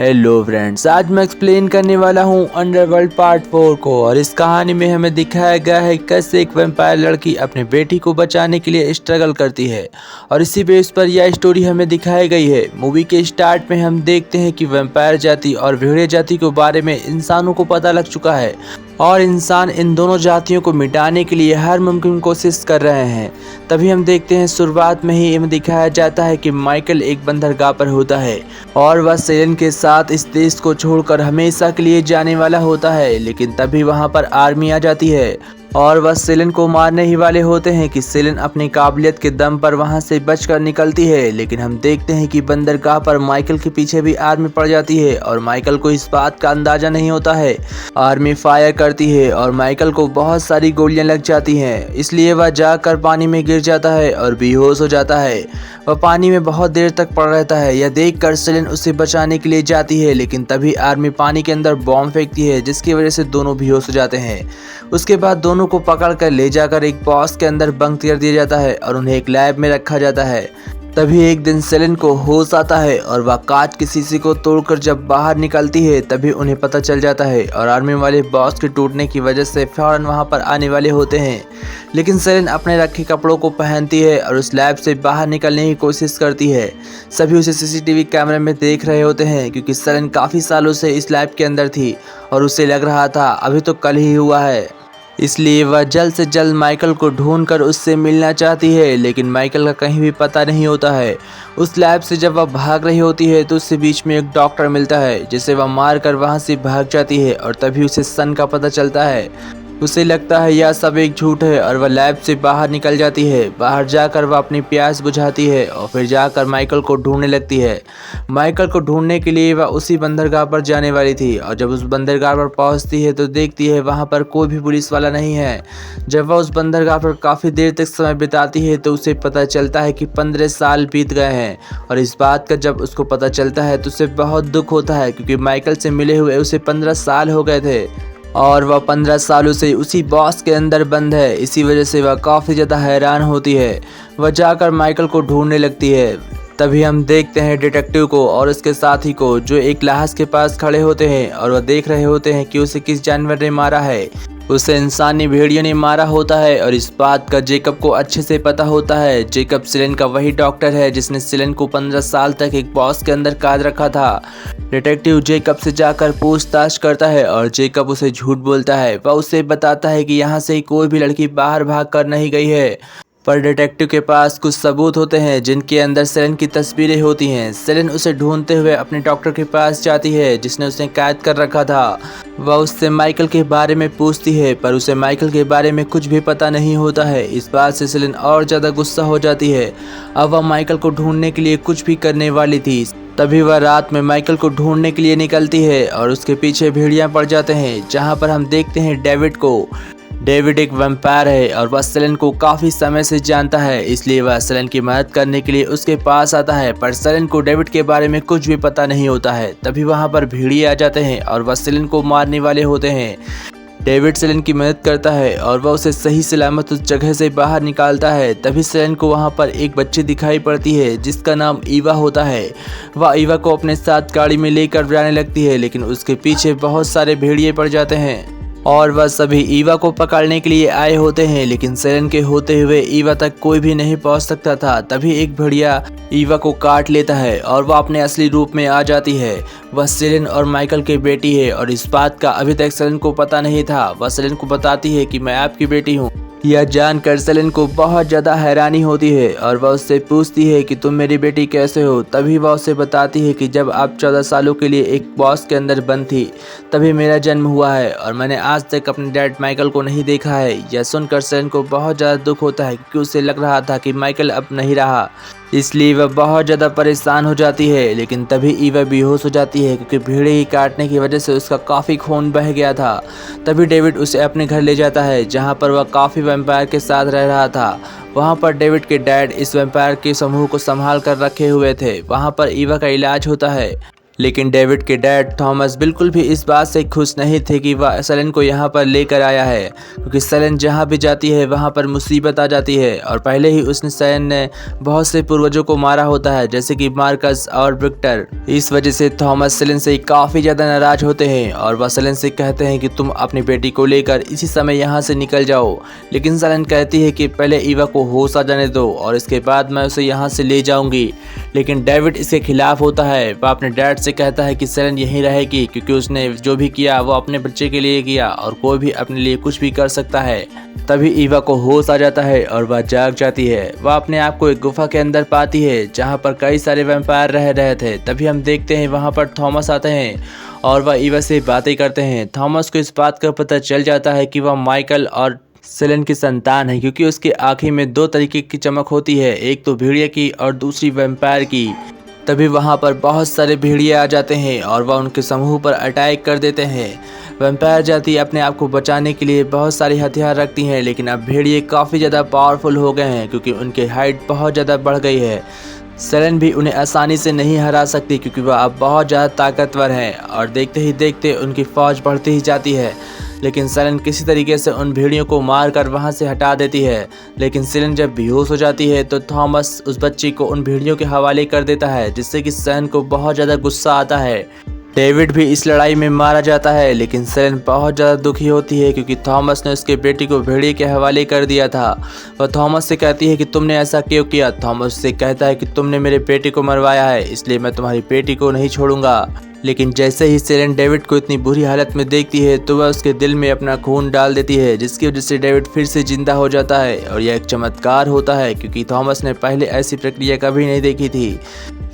Hello friends, आज मैं explain करने वाला हूँ अंडरवर्ल्ड पार्ट 4 को। और इस कहानी में हमें दिखाया गया है कैसे एक वैम्पायर लड़की अपनी बेटी को बचाने के लिए स्ट्रगल करती है और इसी बेस पर यह स्टोरी हमें दिखाई गई है। मूवी के स्टार्ट में हम देखते हैं कि वैम्पायर जाति और भेड़िया जाति के बारे में इंसानों को पता लग चुका है और इंसान इन दोनों जातियों को मिटाने के लिए हर मुमकिन कोशिश कर रहे हैं। तभी हम देखते हैं शुरुआत में ही हमें दिखाया जाता है कि माइकल एक बंदरगाह पर होता है और वह सेलन के साथ इस देश को छोड़कर हमेशा के लिए जाने वाला होता है। लेकिन तभी वहां पर आर्मी आ जाती है और वह सेलन को मारने ही वाले होते हैं कि सेलन अपनी काबिलियत के दम पर वहां से बचकर निकलती है। लेकिन हम देखते हैं कि बंदरगाह पर माइकल के पीछे भी आर्मी पड़ जाती है और माइकल को इस बात का अंदाजा नहीं होता है। आर्मी फायर करती है और माइकल को बहुत सारी गोलियां लग जाती हैं, इसलिए वह जाकर पानी में गिर जाता है और बेहोश हो जाता है। वह पानी में बहुत देर तक पड़ा रहता है। यह देखकर सेलन उसे बचाने के लिए जाती है, लेकिन तभी आर्मी पानी के अंदर बॉम्ब फेंकती है जिसकी वजह से दोनों बेहोश हो जाते हैं। उसके बाद दोनों को पकड़कर ले जाकर एक बॉक्स के अंदर बंद कर दिया जाता है और उन्हें एक लैब में रखा जाता है। तभी एक दिन सेलन को होश आता है और वह कांच के शीशे को तोड़कर जब बाहर निकलती है तभी उन्हें पता चल जाता है और आर्मी वाले बॉक्स के टूटने की वजह से फौरन वहां पर आने वाले होते हैं। लेकिन सेलन अपने रखे कपड़ों को पहनती है और उस लैब से बाहर निकलने की कोशिश करती है। सभी उसे सीसीटीवी कैमरे में देख रहे होते हैं क्योंकि सेलन काफ़ी सालों से इस लैब के अंदर थी और उसे लग रहा था अभी तो कल ही हुआ है, इसलिए वह जल्द से जल्द माइकल को ढूंढकर उससे मिलना चाहती है। लेकिन माइकल का कहीं भी पता नहीं होता है। उस लैब से जब वह भाग रही होती है तो उससे बीच में एक डॉक्टर मिलता है जिसे वह मारकर वहां से भाग जाती है और तभी उसे सन का पता चलता है। उसे लगता है यह सब एक झूठ है और वह लैब से बाहर निकल जाती है। बाहर जाकर वह अपनी प्यास बुझाती है और फिर जाकर माइकल को ढूंढने लगती है। माइकल को ढूंढने के लिए वह उसी बंदरगाह पर जाने वाली थी और जब उस बंदरगाह पर पहुंचती है तो देखती है वहां पर कोई भी पुलिस वाला नहीं है। जब वह उस बंदरगाह पर काफ़ी देर तक समय बिताती है तो उसे पता चलता है कि 15 साल बीत गए हैं और इस बात का जब उसको पता चलता है तो उसे बहुत दुख होता है क्योंकि माइकल से मिले हुए उसे 15 साल हो गए थे और वह 15 सालों से उसी बॉक्स के अंदर बंद है। इसी वजह से वह काफ़ी ज़्यादा हैरान होती है। वह जाकर माइकल को ढूंढने लगती है। तभी हम देखते हैं डिटेक्टिव को और उसके साथी को जो एक लाश के पास खड़े होते हैं और वह देख रहे होते हैं कि उसे किस जानवर ने मारा है। उसे इंसानी भेड़ियों ने मारा होता है और इस बात का जेकब को अच्छे से पता होता है। जेकब सेलन का वही डॉक्टर है जिसने सेलन को 15 साल तक एक बॉक्स के अंदर कैद रखा था। डिटेक्टिव जेकब से जाकर पूछताछ करता है और जेकब उसे झूठ बोलता है। वह उसे बताता है कि यहाँ से कोई भी लड़की बाहर भाग कर नहीं गई है, पर डिटेक्टिव के पास कुछ सबूत होते हैं जिनके अंदर सेलन की तस्वीरें होती हैं। सेलन उसे ढूंढते हुए अपने डॉक्टर के पास जाती है जिसने उसे कैद कर रखा था। वह उससे माइकल के बारे में पूछती है पर उसे माइकल के बारे में कुछ भी पता नहीं होता है। इस बात से सेलन और ज़्यादा गुस्सा हो जाती है। अब वह माइकल को ढूंढने के लिए कुछ भी करने वाली थी। तभी वह रात में माइकल को ढूंढने के लिए निकलती है और उसके पीछे भेड़िया पड़ जाते हैं जहाँ पर हम देखते हैं डेविड को। डेविड एक वैम्पायर है और वह सेलन को काफ़ी समय से जानता है, इसलिए वह सेलन की मदद करने के लिए उसके पास आता है। पर सेलन को डेविड के बारे में कुछ भी पता नहीं होता है। तभी वहां पर भेड़िए आ जाते हैं और वह सेलन को मारने वाले होते हैं। डेविड सेलन की मदद करता है और वह उसे सही सलामत उस जगह से बाहर निकालता है। तभी सेलन को वहां पर एक बच्ची दिखाई पड़ती है जिसका नाम ईवा होता है। वह ईवा को अपने साथ गाड़ी में लेकर जाने लगती है, लेकिन उसके पीछे बहुत सारे भेड़िए पड़ जाते हैं और वह सभी ईवा को पकड़ने के लिए आए होते हैं। लेकिन सेलन के होते हुए ईवा तक कोई भी नहीं पहुंच सकता था। तभी एक भेड़िया ईवा को काट लेता है और वह अपने असली रूप में आ जाती है। वह सेलन और माइकल की बेटी है और इस बात का अभी तक सेलन को पता नहीं था। वह सेलन को बताती है कि मैं आपकी बेटी हूँ। यह जानकर सेलन को बहुत ज़्यादा हैरानी होती है और वह उससे पूछती है कि तुम मेरी बेटी कैसे हो। तभी वह उसे बताती है कि जब आप 14 सालों के लिए एक बॉक्स के अंदर बंद थी तभी मेरा जन्म हुआ है और मैंने आज तक अपने डैड माइकल को नहीं देखा है। यह सुनकर सेलन को बहुत ज़्यादा दुख होता है क्योंकि उसे लग रहा था कि माइकल अब नहीं रहा, इसलिए वह बहुत ज़्यादा परेशान हो जाती है। लेकिन तभी ईवा बेहोश हो जाती है क्योंकि भेड़िए ही काटने की वजह से उसका काफ़ी खून बह गया था। तभी डेविड उसे अपने घर ले जाता है जहां पर वह काफ़ी वैम्पायर के साथ रह रहा था। वहां पर डेविड के डैड इस वैम्पायर के समूह को संभाल कर रखे हुए थे। वहां पर ईवा का इलाज होता है, लेकिन डेविड के डैड थॉमस बिल्कुल भी इस बात से खुश नहीं थे कि वह सेलेन को यहाँ पर लेकर आया है, क्योंकि सेलेन जहाँ भी जाती है वहाँ पर मुसीबत आ जाती है और पहले ही उसने सेलेन ने बहुत से पूर्वजों को मारा होता है, जैसे कि मार्कस और विक्टर। इस वजह से थॉमस सेलेन से काफ़ी ज़्यादा नाराज होते हैं और वह सेलेन से कहते हैं कि तुम अपनी बेटी को लेकर इसी समय यहाँ से निकल जाओ। लेकिन सेलेन कहती है कि पहले ईवा को होश आ जाने दो और इसके बाद मैं उसे यहाँ से ले जाऊँगी। लेकिन डेविड इसके खिलाफ होता है। वह अपने डैड से कहता है कि सेलेन यहीं रहेगी, क्योंकि उसने जो भी किया वो अपने बच्चे के लिए किया और कोई भी अपने लिए कुछ भी कर सकता है। तभी ईवा को होश आ जाता है और वह जाग जाती है। वह अपने आप को एक गुफा के अंदर पाती है जहाँ पर कई सारे वैम्पायर रह रहे थे। तभी हम देखते हैं वहाँ पर थॉमस आते हैं और वह ईवा से बातें करते हैं। थॉमस को इस बात का पता चल जाता है कि वह माइकल और सेलेन की संतान है, क्योंकि उसकी आंखें में दो तरीके की चमक होती है, एक तो भेड़िया की और दूसरी वैम्पायर की। तभी वहाँ पर बहुत सारे भेड़िए आ जाते हैं और वह उनके समूह पर अटैक कर देते हैं। वैम्पायर जाति अपने आप को बचाने के लिए बहुत सारे हथियार रखती हैं, लेकिन अब भेड़िए काफ़ी ज़्यादा पावरफुल हो गए हैं क्योंकि उनकी हाइट बहुत ज़्यादा बढ़ गई है। सेलेन भी उन्हें आसानी से नहीं हरा सकती क्योंकि वह अब बहुत ज़्यादा ताकतवर हैं और देखते ही देखते उनकी फ़ौज बढ़ती ही जाती है। लेकिन सेलेन किसी तरीके से उन भेड़ियों को मारकर वहां से हटा देती है। लेकिन सेलेन जब बेहोश हो जाती है तो थॉमस उस बच्ची को उन भेड़ियों के हवाले कर देता है, जिससे कि सेलेन को बहुत ज़्यादा गुस्सा आता है। डेविड भी इस लड़ाई में मारा जाता है, लेकिन सेलेन बहुत ज़्यादा दुखी होती है क्योंकि थॉमस ने उसके बेटी को भेड़िए के हवाले कर दिया था। वह थॉमस से कहती है कि तुमने ऐसा क्यों किया। थॉमस से कहता है कि तुमने मेरे बेटे को मरवाया है, इसलिए मैं तुम्हारी बेटी को नहीं छोड़ूंगा। लेकिन जैसे ही सेलेन डेविड को इतनी बुरी हालत में देखती है तो वह उसके दिल में अपना खून डाल देती है, जिसकी वजह से डेविड फिर से जिंदा हो जाता है। और यह एक चमत्कार होता है क्योंकि थॉमस ने पहले ऐसी प्रक्रिया कभी नहीं देखी थी।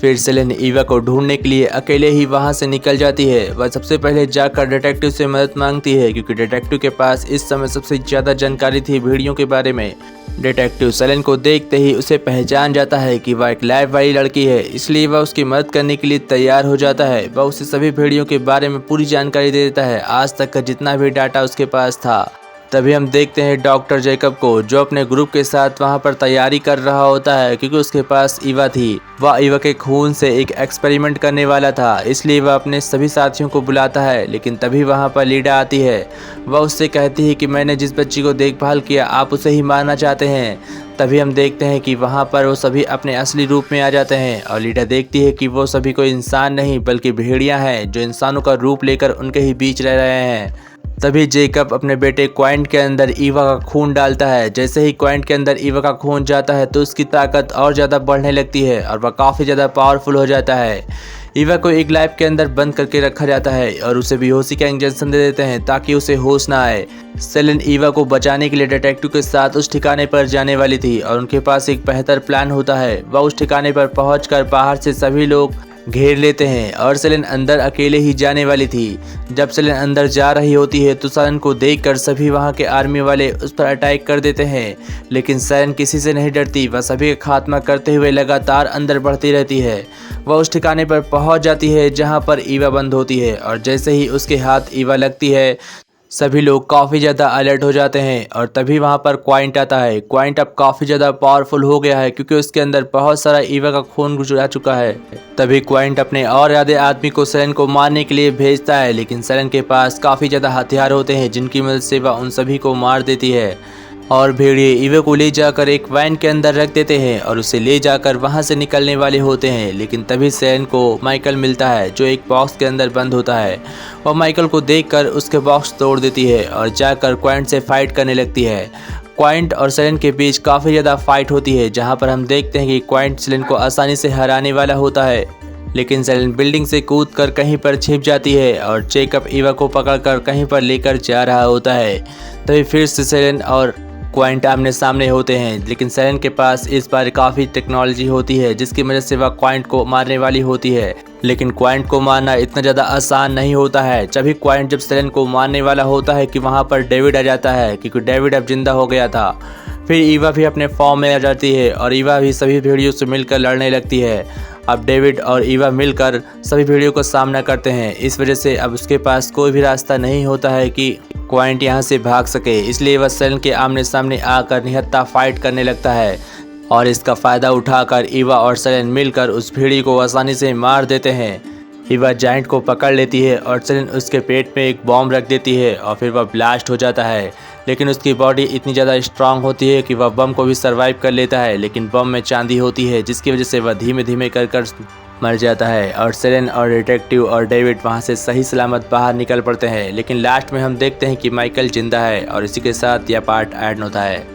फिर सेलेन ईवा को ढूंढने के लिए अकेले ही वहां से निकल जाती है। वह सबसे पहले जाकर डिटेक्टिव से मदद मांगती है क्योंकि डिटेक्टिव के पास इस समय सबसे ज़्यादा जानकारी थी भेड़ियों के बारे में। डिटेक्टिव सेलेन को देखते ही उसे पहचान जाता है कि वह एक लाइफ वाली लड़की है, इसलिए वह उसकी मदद करने के लिए तैयार हो जाता है। वह उसे सभी भेड़ियों के बारे में पूरी जानकारी दे देता है, आज तक का जितना भी डाटा उसके पास था। तभी हम देखते हैं डॉक्टर जैकब को, जो अपने ग्रुप के साथ वहां पर तैयारी कर रहा होता है क्योंकि उसके पास ईवा थी। वह ईवा के खून से एक एक्सपेरिमेंट करने वाला था, इसलिए वह अपने सभी साथियों को बुलाता है। लेकिन तभी वहां पर लीडा आती है। वह उससे कहती है कि मैंने जिस बच्ची को देखभाल किया आप उसे ही मारना चाहते हैं। तभी हम देखते हैं कि वहाँ पर वो सभी अपने असली रूप में आ जाते हैं और लीडा देखती है कि वो सभी कोई इंसान नहीं बल्कि भेड़िया हैं जो इंसानों का रूप लेकर उनके ही बीच रह रहे हैं। तभी जेकब अपने बेटे क्वाइंट के अंदर ईवा का खून डालता है। जैसे ही क्वाइंट के अंदर ईवा का खून जाता है तो उसकी ताकत और ज़्यादा बढ़ने लगती है और वह काफ़ी ज़्यादा पावरफुल हो जाता है। ईवा को एक लैब के अंदर बंद करके रखा जाता है और उसे बेहोशी का इंजेक्शन दे देते हैं ताकि उसे होश ना आए। सेलेन ईवा को बचाने के लिए डिटेक्टिव के साथ उस ठिकाने पर जाने वाली थी और उनके पास एक बेहतर प्लान होता है। वह उस ठिकाने पर पहुंचकर बाहर से सभी लोग घेर लेते हैं और सेलेन अंदर अकेले ही जाने वाली थी। जब सेलेन अंदर जा रही होती है तो सेलेन को देखकर सभी वहां के आर्मी वाले उस पर अटैक कर देते हैं, लेकिन सेलेन किसी से नहीं डरती। वह सभी का खात्मा करते हुए लगातार अंदर बढ़ती रहती है। वह उस ठिकाने पर पहुंच जाती है जहां पर ईवा बंद होती है और जैसे ही उसके हाथ ईवा लगती है सभी लोग काफ़ी ज़्यादा अलर्ट हो जाते हैं। और तभी वहाँ पर क्वाइंट आता है। क्वाइंट अब काफ़ी ज़्यादा पावरफुल हो गया है क्योंकि उसके अंदर बहुत सारा ईवा का खून गुजरा चुका है। तभी क्वाइंट अपने और ज़्यादा आदमी को सेलेन को मारने के लिए भेजता है, लेकिन सेलेन के पास काफ़ी ज़्यादा हथियार होते हैं जिनकी मदद से वह उन सभी को मार देती है। और भेड़िए ईवा को ले जाकर एक वैन के अंदर रख देते हैं और उसे ले जाकर वहां से निकलने वाले होते हैं। लेकिन तभी सेलेन को माइकल मिलता है जो एक बॉक्स के अंदर बंद होता है। वह माइकल को देखकर उसके बॉक्स तोड़ देती है और जाकर क्वाइंट से फाइट करने लगती है। क्वाइंट और सेलेन के बीच काफ़ी ज़्यादा फाइट होती है जहाँ पर हम देखते हैं कि क्वाइंट सेलेन को आसानी से हराने वाला होता है, लेकिन सेलेन बिल्डिंग से कूदकर कहीं पर छिप जाती है और जेकब ईवा को पकड़कर कहीं पर लेकर जा रहा होता है। तभी फिर से सेलेन और क्वाइंट आमने सामने होते हैं, लेकिन सेलेन के पास इस बार काफ़ी टेक्नोलॉजी होती है जिसकी वजह से वह क्वाइंट को मारने वाली होती है। लेकिन क्वाइंट को मारना इतना ज़्यादा आसान नहीं होता है। जब क्वाइंट जब सेलेन को मारने वाला होता है कि वहाँ पर डेविड आ जाता है क्योंकि डेविड अब जिंदा हो गया था। फिर ईवा भी अपने फॉर्म में आ जाती है और ईवा भी सभी भेड़ियों से मिलकर लड़ने लगती है। अब डेविड और ईवा मिलकर सभी भेड़ियों का सामना करते हैं। इस वजह से अब उसके पास कोई भी रास्ता नहीं होता है कि क्वाइंट यहाँ से भाग सके, इसलिए वह सेलेन के आमने सामने आकर निहत्था फाइट करने लगता है और इसका फ़ायदा उठाकर ईवा और सेलेन मिलकर उस भेड़ी को आसानी से मार देते हैं। फिर वह जायंट को पकड़ लेती है और सेलेन उसके पेट में एक बॉम्ब रख देती है और फिर वह ब्लास्ट हो जाता है। लेकिन उसकी बॉडी इतनी ज़्यादा स्ट्रांग होती है कि वह बम को भी सर्वाइव कर लेता है, लेकिन बम में चांदी होती है जिसकी वजह से वह धीमे धीमे कर मर जाता है और सेलेन और डिटेक्टिव और डेविड वहां से सही सलामत बाहर निकल पड़ते हैं। लेकिन लास्ट में हम देखते हैं कि माइकल जिंदा है और इसी के साथ यह पार्ट एंड होता है।